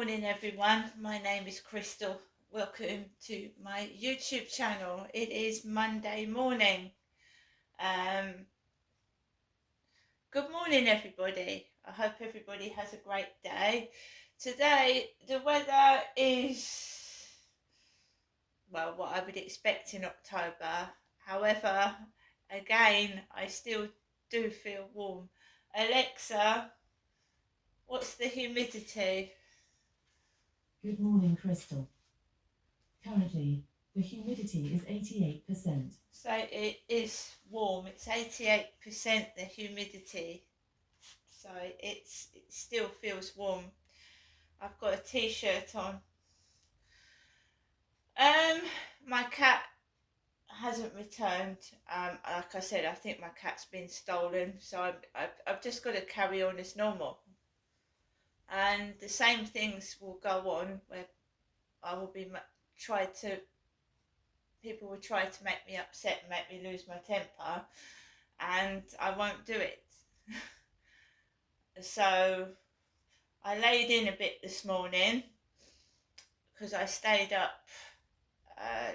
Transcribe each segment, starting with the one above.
morning everyone, my name is Crystal. Welcome to my YouTube channel. It is Monday morning. Good morning everybody. I hope everybody has a great day. Today the weather is, well, what I would expect in October. However, again, I still do feel warm. Alexa, what's the humidity? Good morning, Crystal. Currently, the humidity is 88%. So it is warm. It's 88% the humidity. So it still feels warm. I've got a t-shirt on. My cat hasn't returned. Like I said, I think my cat's been stolen. So I've just got to carry on as normal. And the same things will go on where I will be people will try to make me upset and make me lose my temper, and I won't do it. So I laid in a bit this morning because I stayed up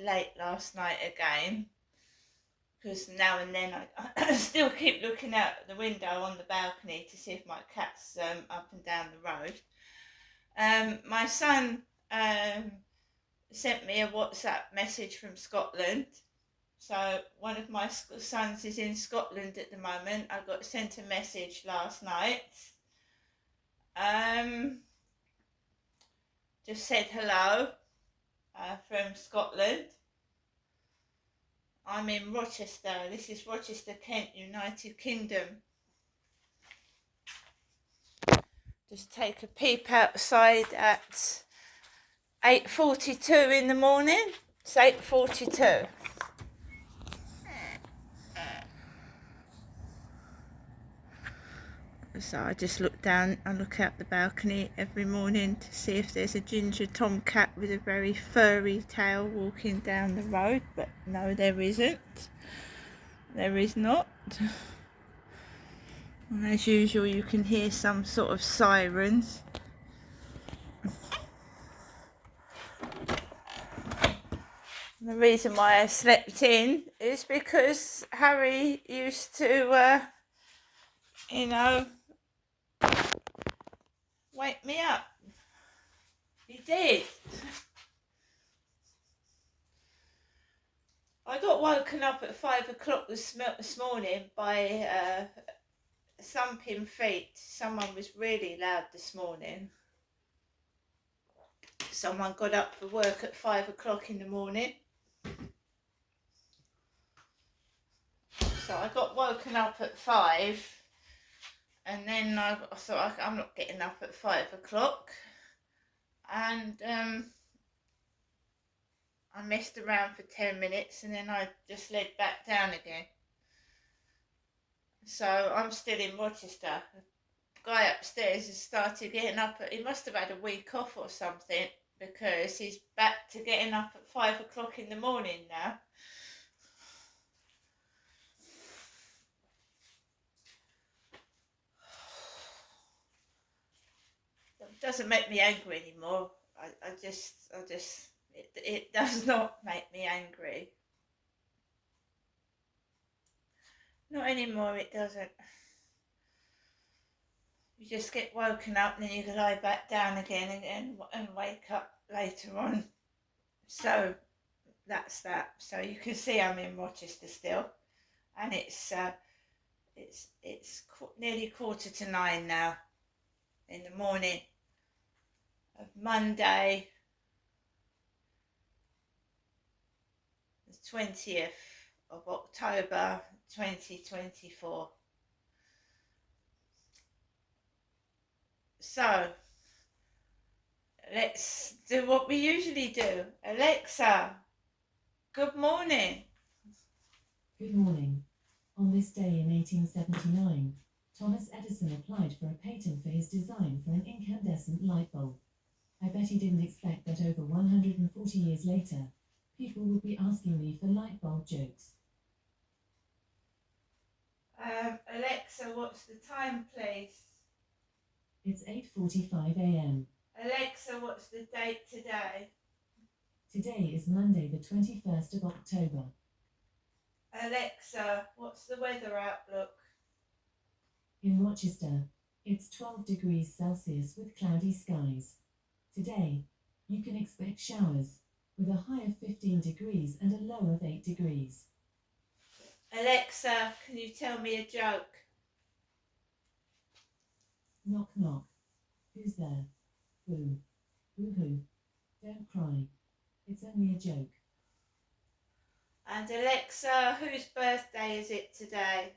late last night again, because now and then I still keep looking out the window on the balcony to see if my cat's up and down the road. My son sent me a WhatsApp message from Scotland. So one of my sons is in Scotland at the moment. I got sent a message last night. Just said hello from Scotland. I'm in Rochester. This is Rochester, Kent, United Kingdom. Just take a peep outside at 8:42 in the morning. It's 8:42. So I just look down, I look out the balcony every morning to see if there's a ginger tomcat with a very furry tail walking down the road, but no, there isn't. There is not. And as usual, you can hear some sort of sirens. The reason why I slept in is because Harry used to, wake me up. He did. I got woken up at 5 o'clock this morning by thumping feet. Someone was really loud this morning. Someone got up for work at 5 o'clock in the morning. So I got woken up at 5, and then I thought I'm not getting up at 5 o'clock, and I messed around for 10 minutes and then I just laid back down again. So I'm still in Rochester. The guy upstairs has started getting up. He must have had a week off or something, because he's back to getting up at 5 o'clock in the morning now. It doesn't make me angry anymore. It does not make me angry. Not anymore, it doesn't. You just get woken up and then you can lie back down again and wake up later on. So that's that. So you can see I'm in Rochester still, and it's nearly 9:15 now in the morning of Monday, the 20th of October 2024. So let's do what we usually do. Alexa, good morning. Good morning. On this day in 1879, Thomas Edison applied for a patent for his design for an incandescent light bulb. I bet he didn't expect that over 140 years later, people would be asking me for light bulb jokes. Alexa, what's the time, please? It's 8:45 a.m. Alexa, what's the date today? Today is Monday, the 21st of October. Alexa, what's the weather outlook? In Rochester, it's 12 degrees Celsius with cloudy skies. Today, you can expect showers, with a high of 15 degrees and a low of 8 degrees. Alexa, can you tell me a joke? Knock knock. Who's there? Boo. Boo-hoo. Don't cry. It's only a joke. And Alexa, whose birthday is it today?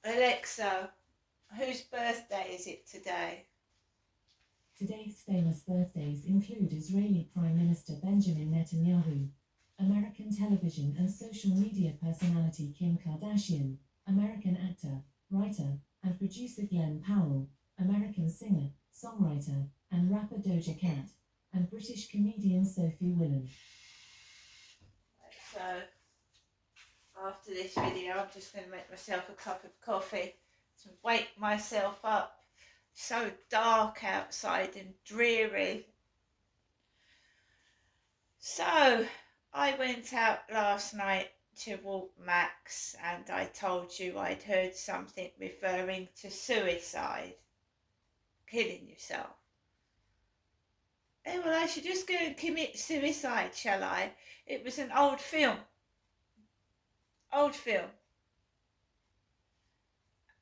Alexa, whose birthday is it today? Today's famous birthdays include Israeli Prime Minister Benjamin Netanyahu, American television and social media personality Kim Kardashian, American actor, writer, and producer Glenn Powell, American singer, songwriter, and rapper Doja Cat, and British comedian Sophie Willan. So, after this video, I'm just going to make myself a cup of coffee to wake myself up. So dark outside and dreary. So, I went out last night to walk Max, and I told you I'd heard something referring to suicide, killing yourself. Oh, well, I should just go and commit suicide, shall I? It was an old film.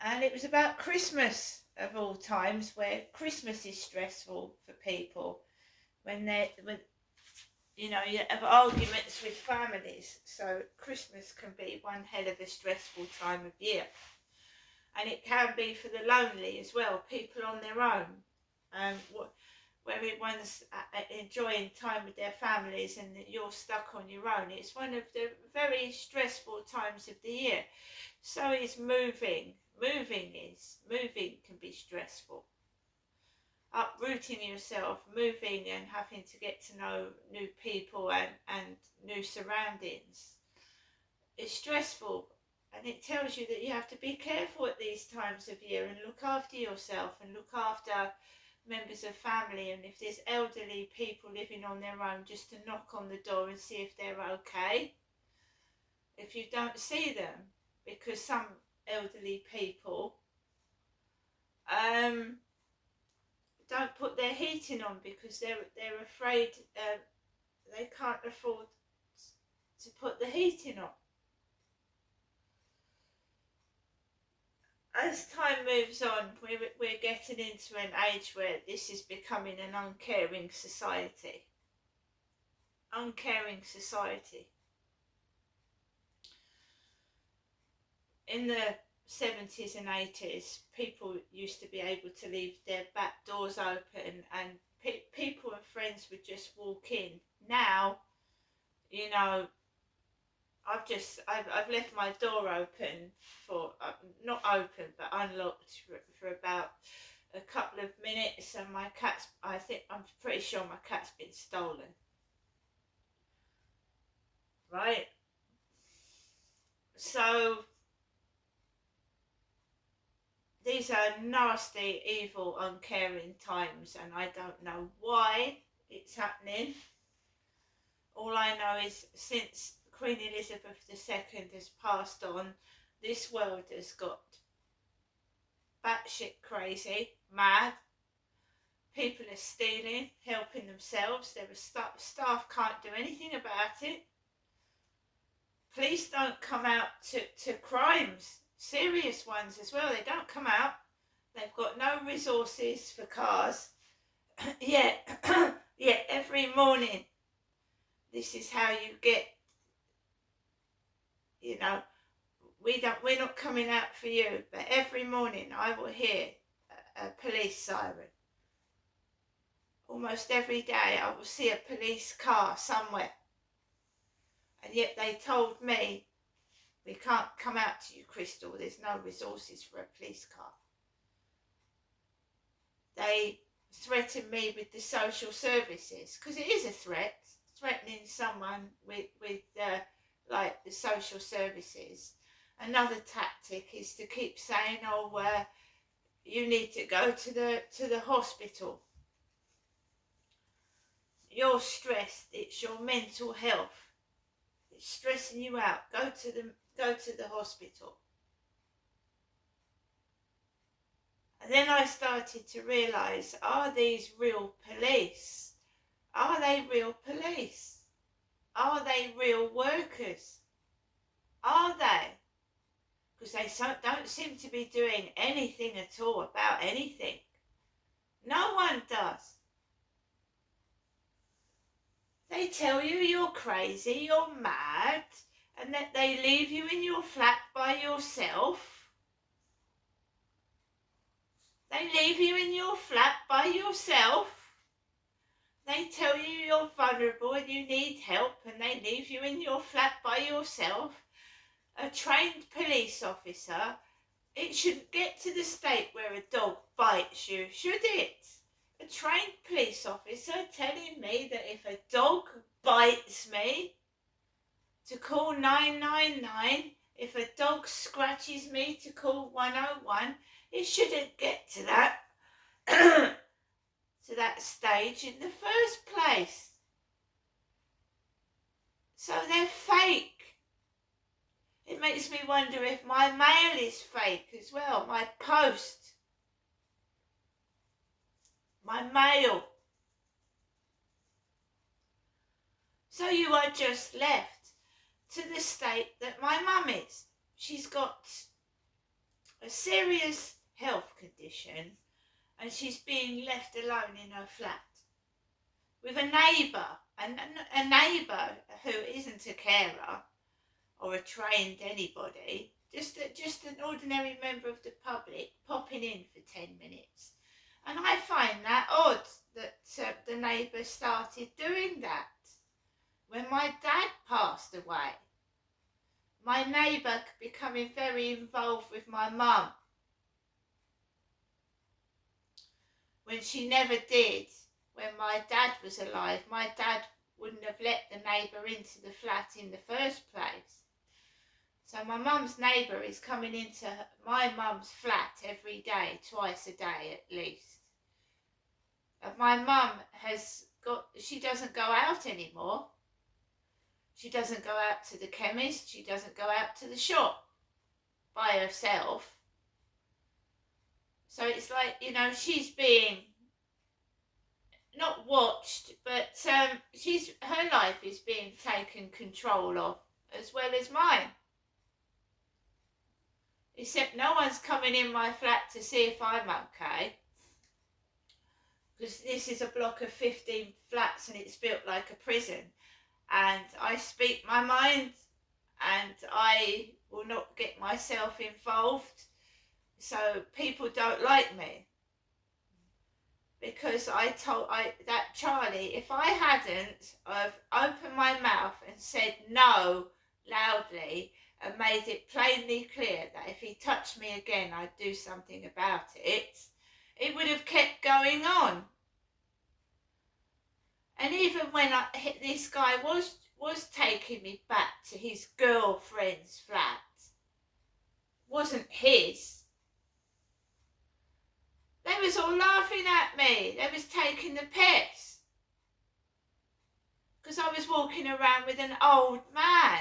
And it was about Christmas, of all times, where Christmas is stressful for people. When you have arguments with families. So Christmas can be one hell of a stressful time of year. And it can be for the lonely as well, people on their own. Where everyone's enjoying time with their families and you're stuck on your own. It's one of the very stressful times of the year. So is moving. Moving can be stressful. Uprooting yourself, moving and having to get to know new people and new surroundings. It's stressful, and it tells you that you have to be careful at these times of year and look after yourself and look after members of family, and if there's elderly people living on their own, just to knock on the door and see if they're okay. If you don't see them, because some elderly people don't put their heating on because they're afraid they can't afford to put the heating on. As time moves on, we're getting into an age where this is becoming an uncaring society. In the 70s and 80s, people used to be able to leave their back doors open and people and friends would just walk in. Now, I've left my door open for, not open, but unlocked for about a couple of minutes, and I'm pretty sure my cat's been stolen. Right? So, these are nasty, evil, uncaring times, and I don't know why it's happening. All I know is since Queen Elizabeth II has passed on, this world has got batshit crazy, mad. People are stealing, helping themselves. There are staff can't do anything about it. Police don't come out to crimes, serious ones as well. They don't come out. They've got no resources for cars. Yet every morning, this is how you get, we're not coming out for you, but every morning I will hear a police siren. Almost every day I will see a police car somewhere. And yet they told me, we can't come out to you, Crystal, there's no resources for a police car. They threatened me with the social services, because it is a threat, threatening someone with like the social services. Another tactic is to keep saying, you need to go to the hospital. You're stressed. It's your mental health. It's stressing you out. Go to the hospital. And then I started to realise, are these real police? Are they real police? Are they real workers? Are they? Because they don't seem to be doing anything at all about anything. No one does. They tell you you're crazy, you're mad, and that they leave you in your flat by yourself. They leave you in your flat by yourself. They tell you you're vulnerable and you need help, and they leave you in your flat by yourself. A trained police officer, it shouldn't get to the state where a dog bites you, should it? A trained police officer telling me that if a dog bites me, to call 999, if a dog scratches me, to call 101, it shouldn't get to that to that stage in the first place. So they're fake. It makes me wonder if my mail is fake as well, my post, my mail. So you are just left to the state that my mum is. She's got a serious health condition and she's being left alone in her flat with a neighbour, a neighbour who isn't a carer or a trained anybody, just an ordinary member of the public popping in for 10 minutes. And I find that odd that the neighbour started doing that. When my dad passed away, my neighbour becoming very involved with my mum, when she never did when my dad was alive. My dad wouldn't have let the neighbour into the flat in the first place. So my mum's neighbour is coming into my mum's flat every day, twice a day at least. And my mum she doesn't go out anymore. She doesn't go out to the chemist. She doesn't go out to the shop by herself. So it's like, she's being not watched, but her life is being taken control of as well as mine. Except no one's coming in my flat to see if I'm okay. Because this is a block of 15 flats and it's built like a prison. And I speak my mind and I will not get myself involved. So people don't like me. Because that Charlie, if I hadn't have opened my mouth and said no loudly and made it plainly clear that if he touched me again, I'd do something about it, it would have kept going on. And even when this guy was taking me back to his girlfriend's flat, wasn't his. They was all laughing at me. They was taking the piss. Because I was walking around with an old man.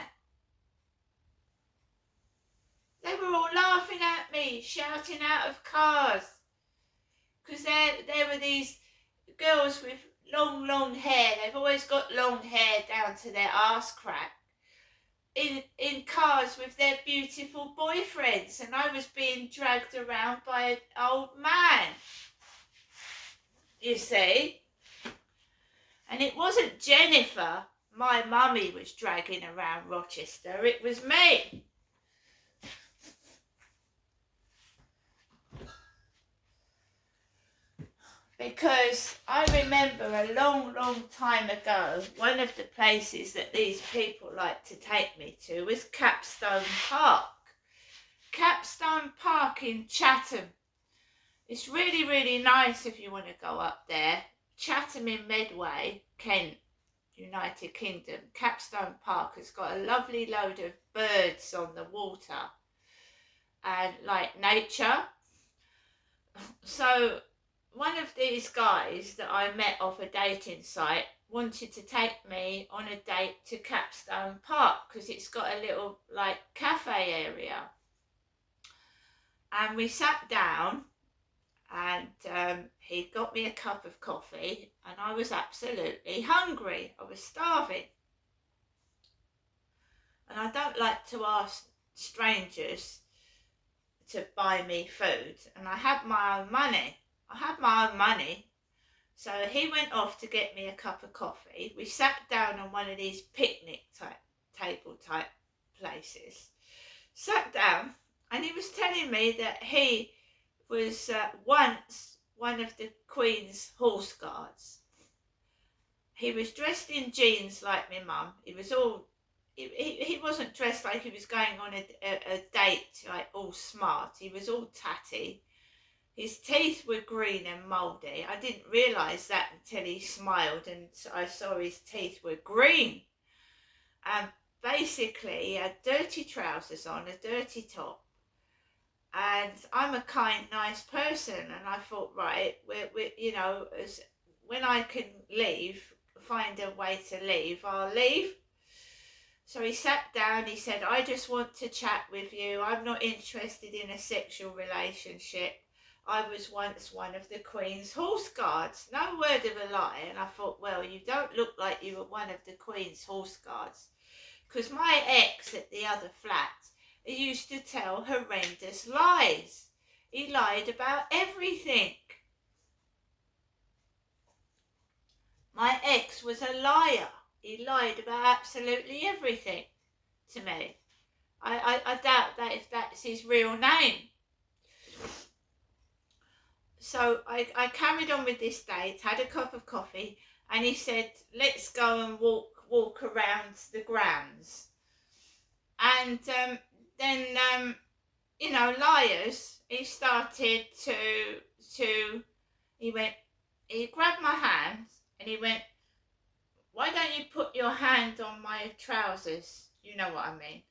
They were all laughing at me, shouting out of cars. Because there were these girls with long hair. They've always got long hair down to their arse crack. In cars with their beautiful boyfriends, and I was being dragged around by an old man, you see. And it wasn't Jennifer, my mummy, was dragging around Rochester, it was me. Because I remember a long time ago, one of the places that these people like to take me to was Capstone Park. Capstone Park in Chatham. It's really nice if you want to go up there. Chatham in Medway, Kent, United Kingdom. Capstone Park has got a lovely load of birds on the water and like nature. So one of these guys that I met off a dating site wanted to take me on a date to Capstone Park because it's got a little like cafe area. And we sat down and he got me a cup of coffee and I was absolutely hungry. I was starving. And I don't like to ask strangers to buy me food, and I had my own money. So he went off to get me a cup of coffee. We sat down on one of these picnic type table type places. Sat down, and he was telling me that he was once one of the Queen's Horse Guards. He was dressed in jeans like my mum. He was all he wasn't dressed like he was going on a date, like all smart. He was all tatty. His teeth were green and mouldy. I didn't realise that until he smiled and I saw his teeth were green. And basically, he had dirty trousers on, a dirty top. And I'm a kind, nice person. And I thought, right, when I can leave, find a way to leave, I'll leave. So he sat down, he said, I just want to chat with you. I'm not interested in a sexual relationship. I was once one of the Queen's Horse Guards. No word of a lie. And I thought, well, you don't look like you were one of the Queen's Horse Guards. Because my ex at the other flat, he used to tell horrendous lies. He lied about everything. My ex was a liar. He lied about absolutely everything to me. I doubt that if that's his real name. So I carried on with this date, had a cup of coffee, and he said, let's go and walk around the grounds. And then, liars, he started he grabbed my hand and he went, why don't you put your hand on my trousers? You know what I mean.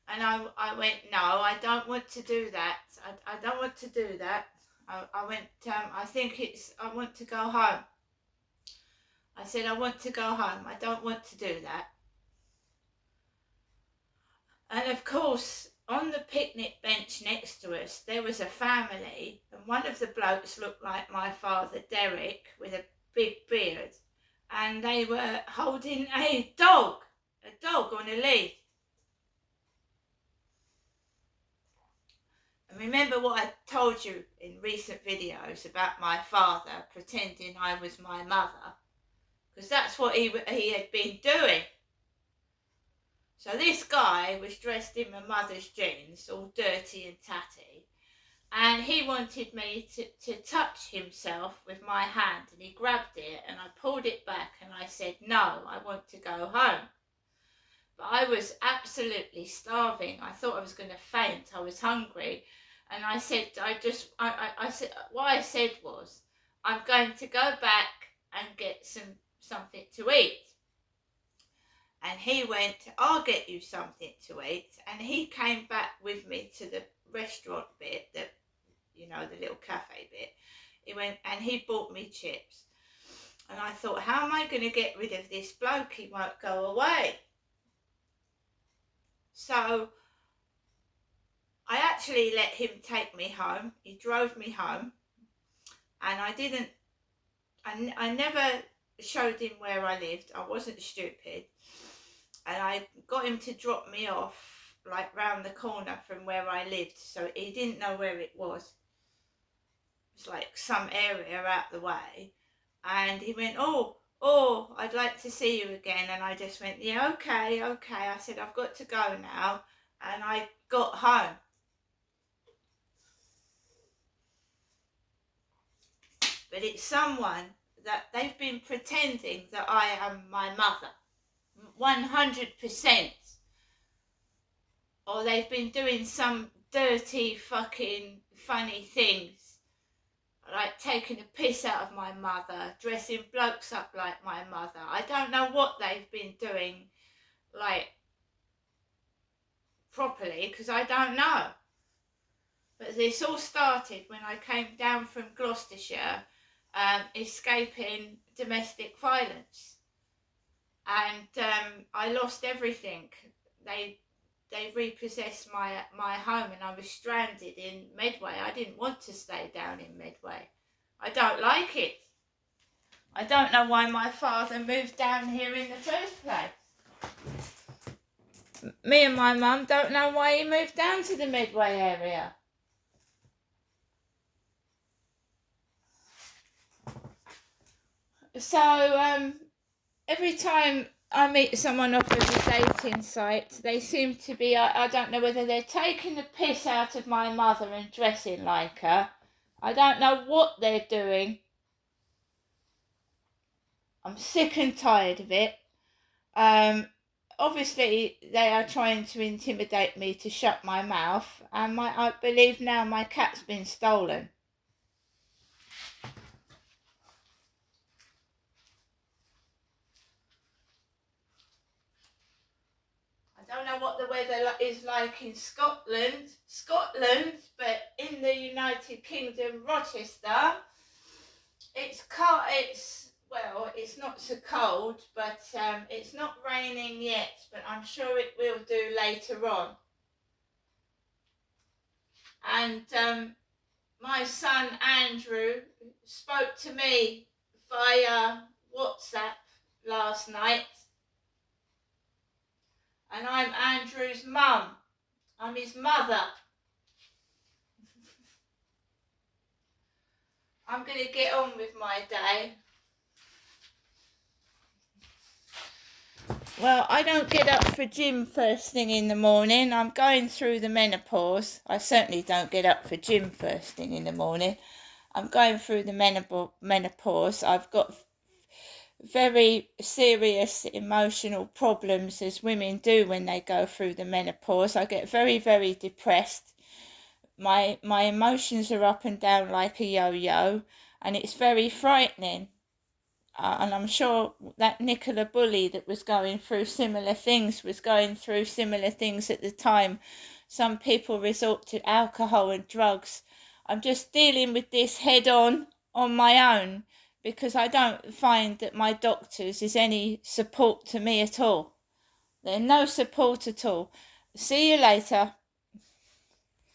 And I went, no, I don't want to do that. I don't want to do that. I went, I want to go home. I said, I want to go home. I don't want to do that. And of course, on the picnic bench next to us, there was a family. And one of the blokes looked like my father, Derek, with a big beard. And they were holding a dog on a lead. And remember what I told you in recent videos about my father pretending I was my mother? Because that's what he had been doing. So this guy was dressed in my mother's jeans, all dirty and tatty. And he wanted me to touch himself with my hand, and he grabbed it and I pulled it back and I said, no, I want to go home. But I was absolutely starving. I thought I was going to faint. I was hungry. And I said, what I said was, I'm going to go back and get something to eat. And he went, I'll get you something to eat. And he came back with me to the restaurant bit, the little cafe bit. He went and he bought me chips. And I thought, how am I going to get rid of this bloke? He won't go away. So I actually let him take me home. He drove me home. And I never showed him where I lived. I wasn't stupid. And I got him to drop me off like round the corner from where I lived. So he didn't know where it was. It's like some area out the way. And he went, oh, I'd like to see you again. And I just went, yeah, okay. I said, I've got to go now. And I got home. But it's someone that they've been pretending that I am my mother. 100%. Or they've been doing some dirty fucking funny things. Like taking a piss out of my mother, dressing blokes up like my mother. I don't know what they've been doing, like, properly, because I don't know. But this all started when I came down from Gloucestershire, escaping domestic violence, and I lost everything. They repossessed my home, and I was stranded in Medway. I didn't want to stay down in Medway. I don't like it. I don't know why my father moved down here in the first place. Me and my mum don't know why he moved down to the Medway area. So every time I meet someone off of a dating site, they seem to be, I don't know whether they're taking the piss out of my mother and dressing like her. I don't know what they're doing. I'm sick and tired of it. Obviously, they are trying to intimidate me to shut my mouth, and I believe now my cat's been stolen. I don't know what the weather is like in Scotland, but in the United Kingdom, Rochester, it's cold. It's not so cold, but it's not raining yet, but I'm sure it will do later on. And my son Andrew spoke to me via WhatsApp last night, and I'm Andrew's mum. I'm his mother. I'm going to get on with my day. Well, I don't get up for gym first thing in the morning. I'm going through the menopause. I certainly don't get up for gym first thing in the morning. I'm going through the menopause. I've got very serious emotional problems, as women do when they go through the menopause. I get very, very depressed. My emotions are up and down like a yo-yo, and it's very frightening. And I'm sure that Nicola Bulley that was going through similar things at the time. Some people resort to alcohol and drugs. I'm just dealing with this head on my own, because I don't find that my doctors is any support to me at all. They're no support at all. See you later.